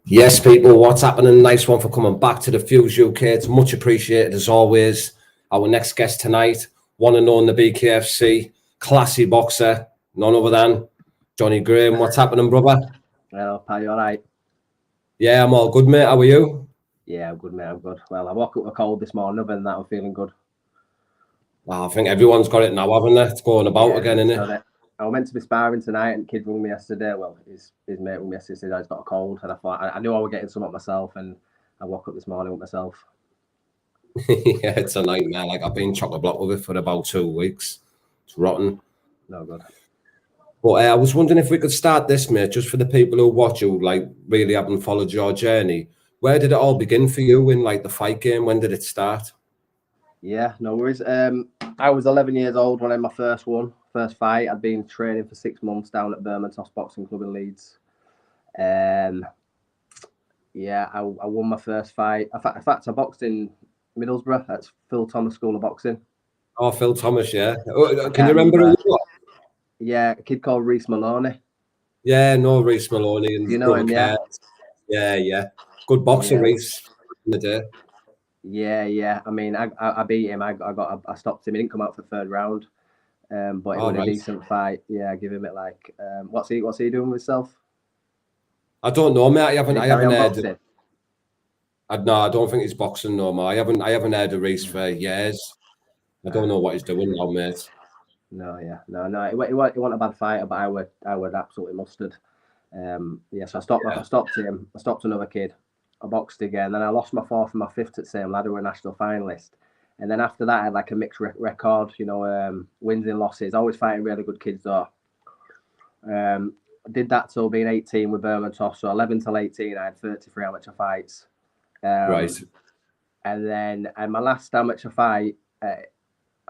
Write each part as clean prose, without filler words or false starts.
Yes, people, what's happening? Nice one for coming back to the Fuse UK. It's much appreciated as always. Our next guest tonight, one and known the BKFC, classy boxer, none other than Jonny Graham. What's happening, brother? Well, pal, you all right? Yeah, I'm all good, mate. How are you? Yeah, I'm good, mate. I'm good. Well, I woke up with a cold this morning, other than that, I'm feeling good. Well, I think everyone's got it now, haven't they? It's going about Yeah, again, isn't so it? that I was meant to be sparring tonight, and the kid rung me yesterday. Well, his mate rung me yesterday, said he's got a cold, and I thought I knew I was getting some up myself, and I woke up this morning with myself. Yeah, it's a nightmare. Like, I've been chock-a-block with it for about 2 weeks. It's rotten. No good. But I was wondering if we could start this, mate, just for the people who watch who like really haven't followed your journey. Where did it all begin for you in like the fight game? When did it start? Yeah, no worries. I was 11 years old when I had my first fight. I'd been training for 6 months down at Bermontos Boxing Club in Leeds. Um, yeah, I won my first fight. In fact, I boxed in Middlesbrough at Phil Thomas School of Boxing. Oh, Phil Thomas, yeah. Oh, I can you can't remember who remember. you were? Yeah, a kid called Reese Maloney. Yeah, no, Reese Maloney Do and you know brother him? Yeah, Kurt. Yeah, yeah. Good boxer, yeah, Reese, in the day. yeah. I mean, I beat him. I stopped him. He didn't come out for the third round. But it All was a right. decent fight. Yeah, I give him it like. What's he doing with himself? I don't know, mate. I Did haven't he I carry haven't on heard boxing? no, I don't think he's boxing no more. I haven't heard of Reese for years. I don't know what he's doing now, mate. No, yeah, no. It wasn't a bad fighter, but I would absolutely mustard. Yeah, so I Yeah. stopped him. I stopped another kid. I boxed again. Then I lost my fourth and my fifth at the same lad who were a national finalist. And then after that, I had like a mixed record, wins and losses. Always fighting really good kids though. I did that till being 18 with Bermontos. So 11 till 18, I had 33 amateur fights. Right. Um, and my last amateur fight, I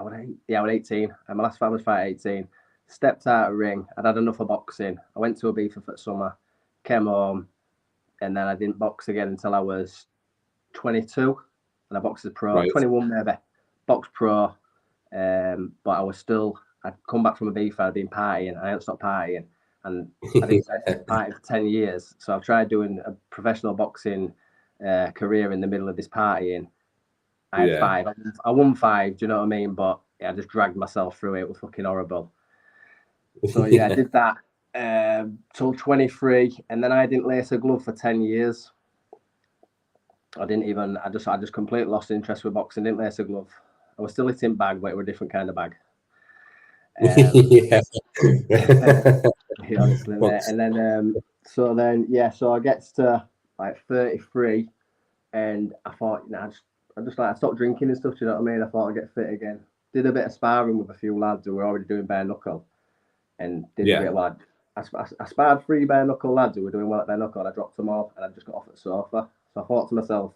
was 18. And my last amateur fight, 18. Stepped out of ring. I'd had enough of boxing. I went to Ibiza for the summer, came home, and then I didn't box again until I was 22. And I boxed as pro, Right. 21 maybe. Boxed pro. But I'd come back from Ibiza, I'd been partying. I hadn't stopped partying. And I didn't party for 10 years. So I've tried doing a professional boxing career in the middle of this partying. I had Yeah. five. I won five, do you know what I mean? But yeah, I just dragged myself through it. It was fucking horrible. So yeah, I Yeah. did that till 23. And then I didn't lace a glove for 10 years. I just completely lost interest with boxing, didn't lace a glove. I was still hitting bag, but it was a different kind of bag. Um, Yeah. honestly, Well, mate. And then, so I gets to like 33, and I thought, I stopped drinking and stuff. Do you know what I mean? I thought I'd get fit again. Did a bit of sparring with a few lads who were already doing bare knuckle, and did yeah. really well. I sparred three bare knuckle lads who were doing well at bare knuckle. And I dropped them all, and I just got off at the sofa. So I thought to myself,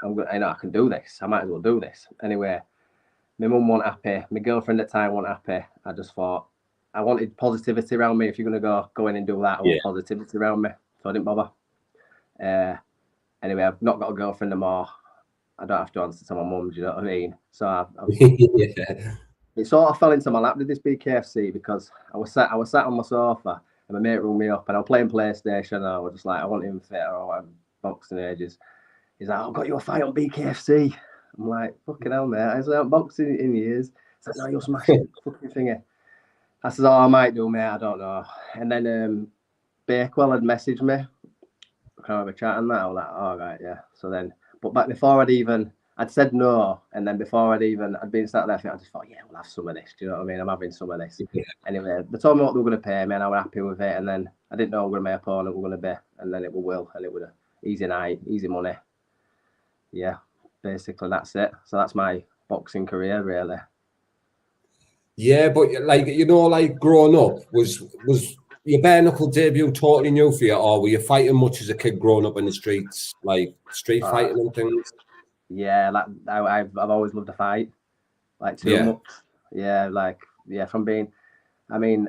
I can do this. I might as well do this anyway. My mum wasn't happy. My girlfriend at the time wasn't happy. I just thought I wanted positivity around me. If you're gonna go in and do that, I Yeah. want positivity around me. So I didn't bother. Uh, anyway, I've not got a girlfriend anymore. I don't have to answer to my mum. Do you know what I mean? So Yeah. it sort of fell into my lap with this BKFC because I was sat on my sofa and my mate rung me up and I was playing PlayStation and I was just like I wasn't even fit or I'm boxing ages. He's like, I've got you a fight on BKFC. I'm like, fucking hell, mate. I haven't boxed in years. He's like, no, you'll smash it, fucking thingy. I said, oh, I might do, mate. I don't know. And then Bakewell had messaged me. Can I have a chat and that? I was like, all right, yeah. So then, but back before I'd said no. And then before I'd been sat there, I just thought, yeah, we'll have some of this. Do you know what I mean? I'm having some of this. Yeah. Anyway, they told me what they were going to pay me and I was happy with it. And then I didn't know where my opponent were going to be. And then it was Will and it was easy night, easy money. Yeah, basically that's it. So that's my boxing career, really. Yeah, but like like growing up, was your bare knuckle debut totally new for you, or were you fighting much as a kid growing up in the streets, like street Uh, fighting and things? yeah, like I've always loved a fight, like too Yeah. much. Yeah, like yeah, from being, I mean,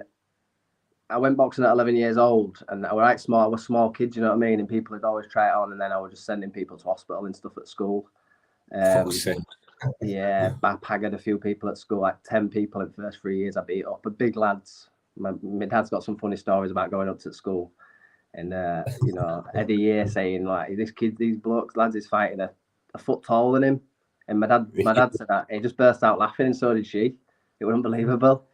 I went boxing at 11 years old, and I was like small. I was a small kid, you know what I mean? And people would always try it on, and then I was just sending people to hospital and stuff at school. Fuck's Um, sake. yeah, I paggered a few people at school, like 10 people in the first 3 years. I beat up, but big lads. My dad's got some funny stories about going up to school. And you know, Eddie here saying like, these blokes, lads, is fighting a foot taller than him. And my dad said that. He just burst out laughing, and so did she. It was unbelievable.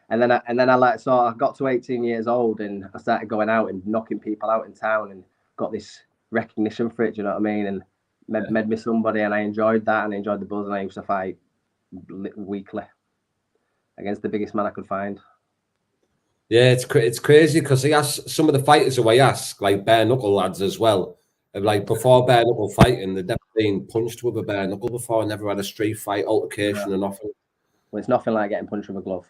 And then I got to 18 years old, and I started going out and knocking people out in town, and got this recognition for it. Do you know what I mean? And made me somebody, and I enjoyed that, and I enjoyed the buzz, and I used to fight weekly against the biggest man I could find. Yeah, it's crazy because he asked some of the fighters who I ask, like bare knuckle lads as well, like before bare knuckle fighting, they'd never been punched with a bare knuckle before, never had a street fight altercation or nothing. Well, it's nothing like getting punched with a glove.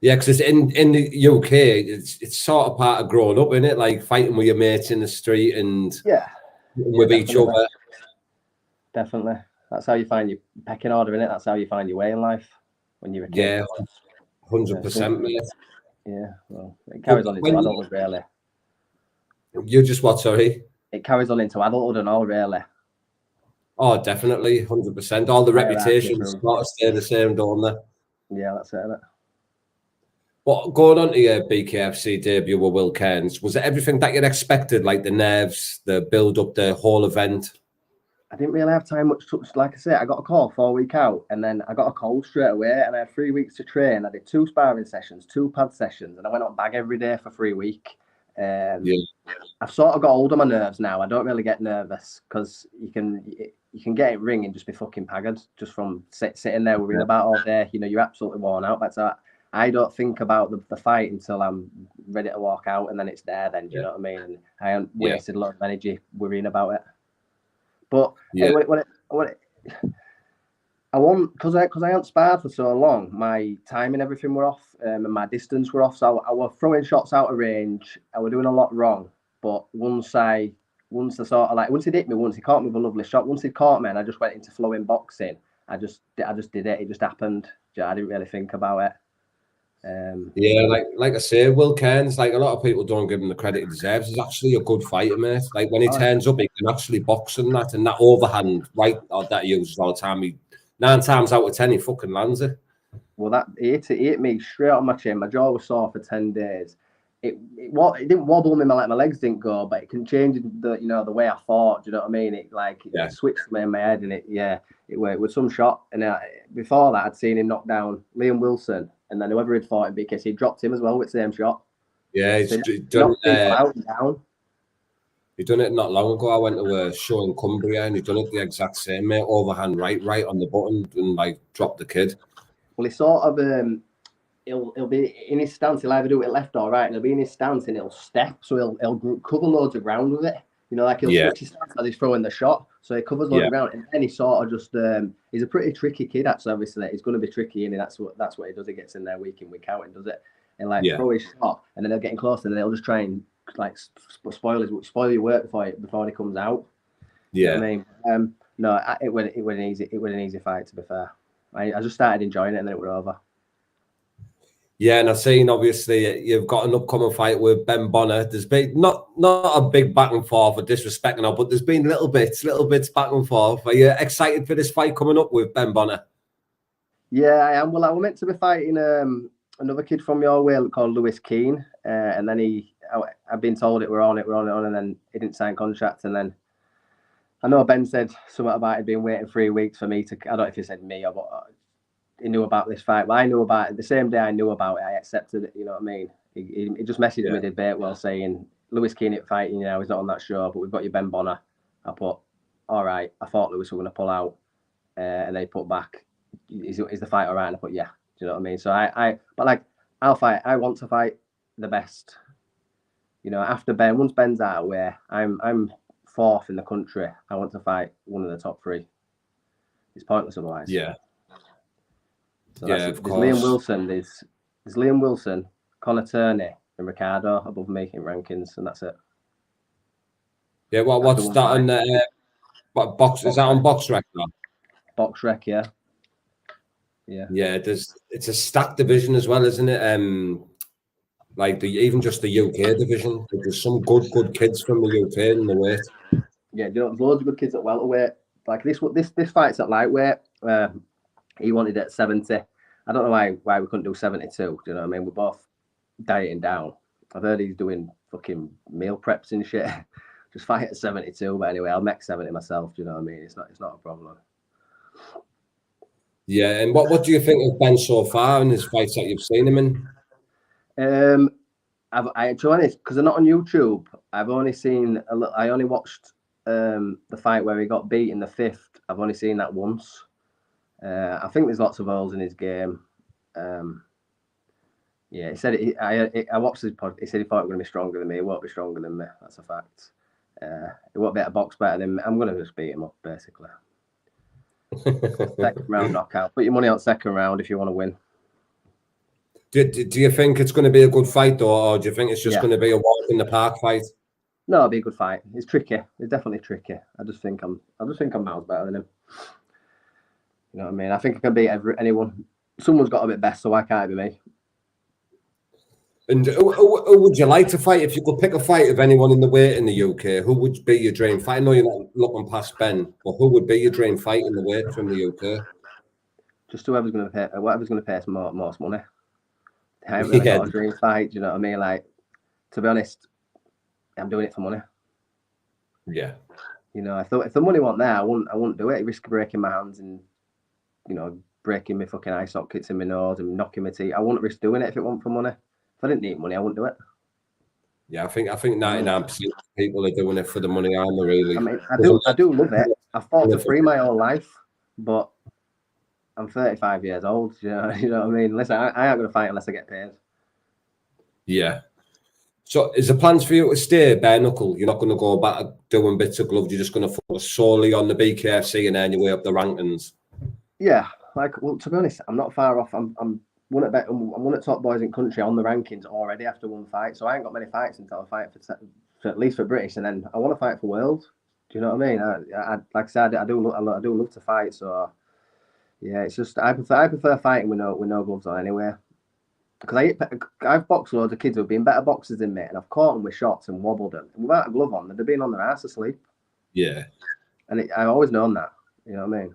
Yeah, because it's in the UK, it's sort of part of growing up, isn't it? Like fighting with your mates in the street and with each other. Definitely, that's how you find your pecking order, innit? That's how you find your way in life when you're a kid. Yeah, 100%, mate. Yeah, well, it carries on into adulthood, really. You just what, sorry? It carries on into adulthood and all, really. Oh, definitely, 100%. All the reputations got to stay the same, don't they? Yeah, that's it, isn't it? But going on to your BKFC debut with Will Cairns, was it everything that you'd expected, like the nerves, the build-up, the whole event? I didn't really have time much. Like I said, I got a call 4 weeks out, and then I got a cold straight away, and I had 3 weeks to train. I did 2 sparring sessions, 2 pad sessions, and I went on bag every day for 3 weeks. I've sort of got hold of my nerves now. I don't really get nervous because you can get it ring and just be fucking haggard just from sitting there worrying about all day. You know, you're absolutely worn out. That's that. I don't think about the fight until I'm ready to walk out, and then it's there. Then do you know what I mean? And I haven't wasted a lot of energy worrying about it. But I won because I hadn't sparred for so long. My time and everything were off, and my distance were off. So I was throwing shots out of range. I was doing a lot wrong. But once he hit me once, he caught me with a lovely shot. Once he caught me, and I just went into flowing boxing. I just did it. It just happened. I didn't really think about it. Like I say, Will Cairns, like a lot of people don't give him the credit he deserves. He's actually a good fighter, mate. Like when he turns up, he can actually box and that overhand right that he uses all the time. 9 times out of 10, he fucking lands it. Well, he hit me straight on my chin. My jaw was sore for 10 days. It didn't wobble me, like my legs didn't go, but it can change the way I thought. Do you know what I mean? It switched me in my head, and it was some shot. And before that, I'd seen him knock down Liam Wilson, and then whoever had fought him, because he dropped him as well with the same shot. Yeah, he's done it. He done it not long ago. I went to a show in Cumbria, and he done it the exact same, mate. Overhand right on the button, and like dropped the kid. Well, he sort of he'll be in his stance. He'll either do it left or right, and he'll be in his stance, and he'll step, so he'll cover loads of ground with it. You know, like he'll switch his stance as he's throwing the shot, so he covers loads of ground, and then he sort of just he's a pretty tricky kid. Actually, obviously, he's going to be tricky, and that's what he does. He gets in there week in, week out, and does it, and throw his shot, and then they'll get in close, and then they'll just try and like spoil your work before he comes out. Yeah, you know what I mean, no, it was an easy fight. To be fair, I just started enjoying it, and then it was over. Yeah, and I've seen obviously you've got an upcoming fight with Ben Bonner. There's been not a big back and forth or disrespecting her, but there's been little bits back and forth. Are you excited for this fight coming up with Ben Bonner? Yeah, I am. Well, I was meant to be fighting another kid from your way called Lewis Keane, and then I've been told we're on, and then he didn't sign contract, and then I know Ben said something about it being waiting 3 weeks for me to. I don't know if he said me or what. He knew about this fight, but I knew about it the same day I knew about it. I accepted it. You know what I mean? He just messaged me, did Batewell, saying Lewis Keane fighting. You know, he's not on that show, but we've got your Ben Bonner. I put, all right. I thought Lewis were going to pull out, and they put back. Is the fight all right? And I put, yeah. Do you know what I mean? So I'll fight. I want to fight the best. You know, after Ben, once Ben's out of the way, I'm 4th in the country. I want to fight one of the top 3. It's pointless otherwise. Yeah. So of course. There's Liam Wilson, Connor Turney, and Ricardo above me in rankings, and that's it. Yeah, what's that on? What box is that on BoxRec? BoxRec, yeah. Yeah. It's a stacked division as well, isn't it? Like even just the UK division. There's some good kids from the UK in the weight. Yeah, there's loads of good kids at welterweight. Like this fight's at lightweight. He wanted it at 70. I don't know why we couldn't do 72. Do you know what I mean? We're both dieting down. I've heard he's doing fucking meal preps and shit. Just fight at 72. But anyway, I'll make 70 myself. Do you know what I mean? It's not a problem. Yeah, and what do you think of Ben so far in his fights that you've seen him in? To be honest, because they're not on YouTube, I've only seen I only watched the fight where he got beat in the 5th. I've only seen that once. I think there's lots of holes in his game. Yeah, he said I watched his pod. He said he thought he was going to be stronger than me. He won't be stronger than me. That's a fact. He won't be able to box better than me. I'm going to just beat him up, basically. Second round knockout. Put your money on second round if you want to win. Do you think it's going to be a good fight, or do you think it's just going to be a walk in the park fight? No, it'll be a good fight. It's tricky. It's definitely tricky. I just think I'm miles better than him. You know what I mean? I think I can beat anyone. Someone's got a bit best, so why can't it be me? And who would you like to fight? If you could pick a fight of anyone in the weight in the UK, who would be your dream fight? I know you're not looking past Ben, but who would be your dream fight in the weight from the UK? Just whoever's going to pay us most money. I haven't really got a dream fight. Do you know what I mean? Like, to be honest, I'm doing it for money. Yeah. You know, if the money wasn't there, I wouldn't do it. I risk breaking my hands and, you know, breaking my fucking eye sockets in my nose and knocking my teeth. I wouldn't risk doing it if it wasn't for money. If I didn't need money, I wouldn't do it. Yeah, I think 99% of people are doing it for the money, aren't they, really? I mean, I do love it. I've fought for free my whole life, but I'm 35 years old. You know what I mean? Listen, I ain't going to fight unless I get paid. Yeah. So is the plans for you to stay bare knuckle? You're not going to go back doing bits of gloves. You're just going to focus solely on the BKFC and then you way up the rankings. Yeah, well, to be honest, I'm not far off. I'm one of the top boys in country on the rankings already after one fight. So I ain't got many fights until I fight for at least for British, and then I want to fight for world. Do you know what I mean? I like I said, I do love to fight. So yeah, it's just I prefer fighting with no gloves on anyway. Because I've boxed loads of kids who've been better boxers than me, and I've caught them with shots and wobbled them. And without a glove on, they'd have been on their ass asleep. Yeah. And I've always known that. You know what I mean?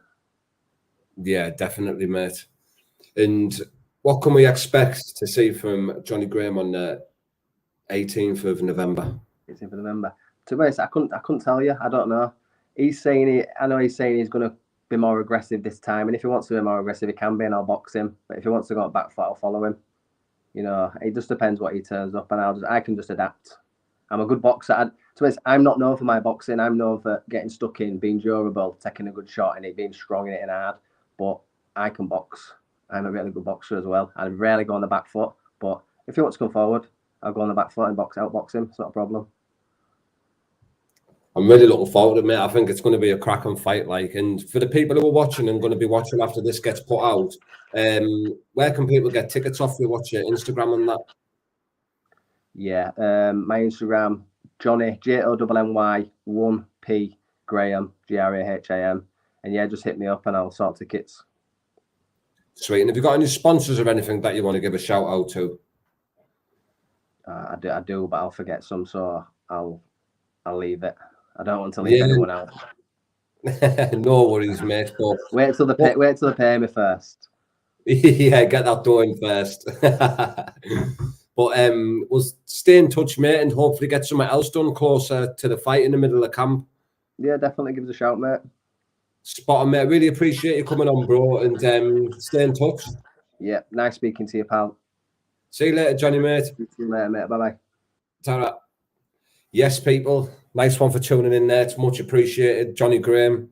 Yeah, definitely, mate. And what can we expect to see from Jonny Graham on the 18th of November? 18th of November. To be honest, I couldn't tell you. I don't know. I know he's saying he's going to be more aggressive this time. And if he wants to be more aggressive, he can be, and I'll box him. But if he wants to go back foot, I'll follow him. You know, it just depends what he turns up, and I can just adapt. I'm a good boxer. To be honest, I'm not known for my boxing. I'm known for getting stuck in, being durable, taking a good shot in it, being strong in it and hard. But I can box. I'm a really good boxer as well. I rarely go on the back foot, but if he wants to come forward, I'll go on the back foot and outbox him. It's not a problem. I'm really looking forward to it, mate. I think it's going to be a cracking fight. And for the people who are watching and going to be watching after this gets put out, where can people get tickets off you? What's your Instagram and that? Yeah, my Instagram, Jonny, JONNY 1P Graham, GRAHAM. And yeah, just hit me up and I'll sort tickets. Sweet. And have you got any sponsors or anything that you want to give a shout out to? I do, but I'll forget some, so I'll leave it. I don't want to leave anyone out. No worries, mate. But wait till they pay me first. Yeah, get that going first. But we'll stay in touch, mate, and hopefully get something else done closer to the fight in the middle of camp. Yeah, definitely give us a shout, mate. Spot on, mate. Really appreciate you coming on, bro, and stay in touch. Yeah, nice speaking to you, pal. See you later, Jonny, mate. See you later, mate. Bye-bye. Ta-ra. Yes, people. Nice one for tuning in there. It's much appreciated. Jonny Graham.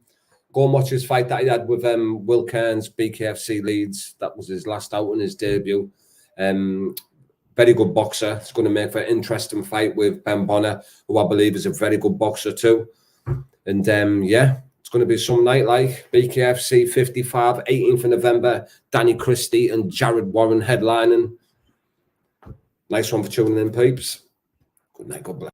Go and watch his fight that he had with Will Kearns, BKFC Leeds. That was his last out in his debut. Very good boxer. It's going to make for an interesting fight with Ben Bonner, who I believe is a very good boxer too. And yeah, it's going to be some night like BKFC 55, 18th of November. Danny Christie and Jared Warren headlining. Nice one for tuning in, peeps. Good night. God bless.